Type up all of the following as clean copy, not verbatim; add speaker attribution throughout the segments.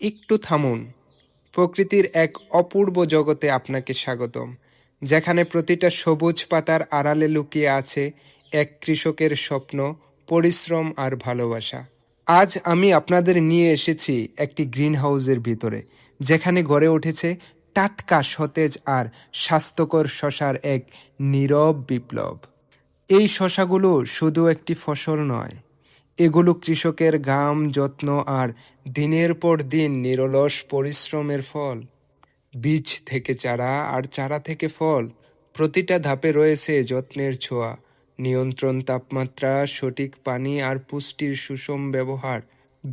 Speaker 1: একটু থামুন। প্রকৃতির এক অপূর্ব জগতে আপনাকে স্বাগতম, যেখানে প্রতিটা সবুজ পাতার আড়ালে লুকিয়ে আছে এক কৃষকের স্বপ্ন, পরিশ্রম আর ভালোবাসা। আজ আমি আপনাদের নিয়ে এসেছি একটি গ্রিন হাউসের ভিতরে, যেখানে গড়ে উঠেছে টাটকা, সতেজ আর স্বাস্থ্যকর শশার এক নীরব বিপ্লব। এই শশাগুলো শুধু একটি ফসল নয়, এগুলো কৃষকের ঘাম, যত্ন আর দিনের পর দিন নিরলস পরিশ্রমের ফল। বীজ থেকে চারা আর চারা থেকে ফল, প্রতিটা ধাপে রয়েছে যত্নের ছোঁয়া, নিয়ন্ত্রণ তাপমাত্রা, সঠিক পানি আর পুষ্টির সুষম ব্যবহার।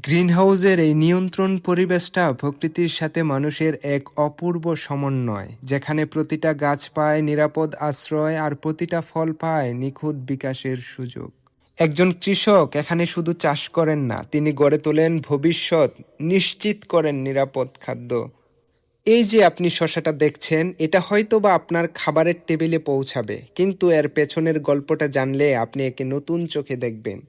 Speaker 1: গ্রিনহাউসের এই নিয়ন্ত্রণ পরিবেশটা প্রকৃতির সাথে মানুষের এক অপূর্ব সমন্বয়, যেখানে প্রতিটা গাছ পায় নিরাপদ আশ্রয় আর প্রতিটা ফল পায় নিখুঁত বিকাশের সুযোগ। একজন কৃষক এখানে শুধু চাষ করেন না, তিনি গড়ে তোলেন ভবিষ্যৎ, নিশ্চিত করেন নিরাপদ খাদ্য। এই যে আপনি শসাটা দেখছেন, এটা হয়তো বা আপনার খাবারের টেবিলে পৌঁছাবে, কিন্তু এর পেছনের গল্পটা জানলে আপনি একে নতুন চোখে দেখবেন।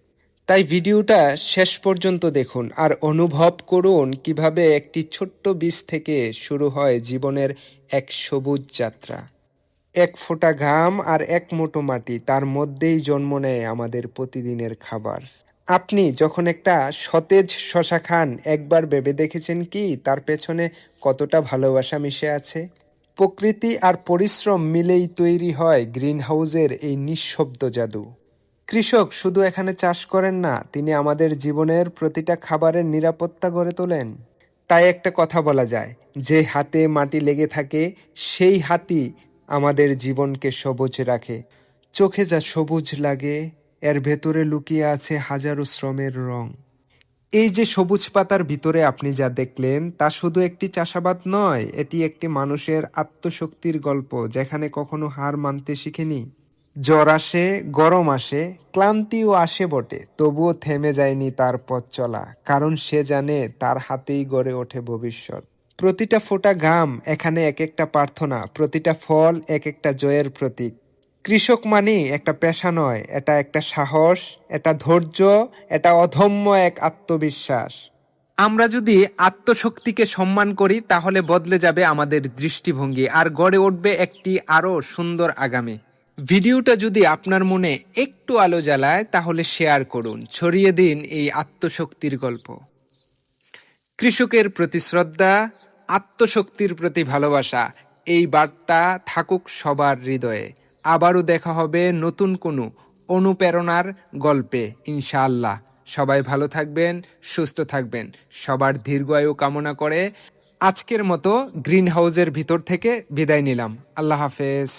Speaker 1: তাই ভিডিওটা শেষ পর্যন্ত দেখুন আর অনুভব করুন কিভাবে একটি ছোট্ট বীজ থেকে শুরু হয় জীবনের এক সবুজ যাত্রা। এক ফোঁটা ঘাম আর এক মুঠো মাটি, তার মধ্যেই জন্ম নেয় আমাদের প্রতিদিনের খাবার। আপনি যখন একটা সতেজ শশা খান, একবার ভেবে দেখেছেন কি তার পেছনে কতটা ভালোবাসা মিশে আছে? প্রকৃতি আর পরিশ্রম মিলেই তৈরি হয় গ্রিনহাউসের এই নিঃশব্দ জাদু। কৃষক শুধু এখানে চাষ করেন না, তিনি আমাদের জীবনের প্রতিটা খাবারের নিরাপত্তা গড়ে তোলেন। তাই একটা কথা বলা যায়, যে হাতে মাটি লেগে থাকে সেই হাতই আমাদের জীবনকে সবুজ রাখে। চোখে যা সবুজ লাগে, এর ভেতরে লুকিয়ে আছে হাজারো শ্রমের রং। এই যে সবুজ পাতার ভিতরে আপনি যা দেখলেন, তা শুধু একটি চাষাবাদ নয়, এটি একটি মানুষের আত্মশক্তির গল্প, যেখানে কখনো হার মানতে শিখেনি। জ্বর আসে, গরম আসে, ক্লান্তিও আসে বটে, তবুও থেমে যায়নি তার পথ চলা, কারণ সে জানে তার হাতেই গড়ে ওঠে ভবিষ্যৎ। প্রতিটা ফোঁটা ঘাম এখানে এক একটা প্রার্থনা, প্রতিটা ফল এক একটা জয়ের প্রতীক। কৃষক মানে একটা পেশা নয়, এটা একটা সাহস, এটা ধৈর্য, এটা অদম্য এক আত্মবিশ্বাস। আমরা যদি আত্মশক্তিকে সম্মান করি, তাহলে বদলে যাবে আমাদের দৃষ্টিভঙ্গি আর গড়ে উঠবে একটি আরো সুন্দর আগামী। ভিডিওটা যদি আপনার মনে একটু আলো জ্বালায়, তাহলে শেয়ার করুন, ছড়িয়ে দিন এই আত্মশক্তির গল্প। কৃষকের প্রতি শ্রদ্ধা, আত্মশক্তির প্রতি ভালোবাসা, এই বার্তা থাকুক সবার হৃদয়ে। আবারও দেখা হবে নতুন কোনো অনুপ্রেরণার গল্পে, ইনশাআল্লাহ। সবাই ভালো থাকবেন, সুস্থ থাকবেন, সবার দীর্ঘায়ু কামনা করে আজকের মতো গ্রিন হাউসের ভিতর থেকে বিদায় নিলাম। আল্লাহ হাফেজ।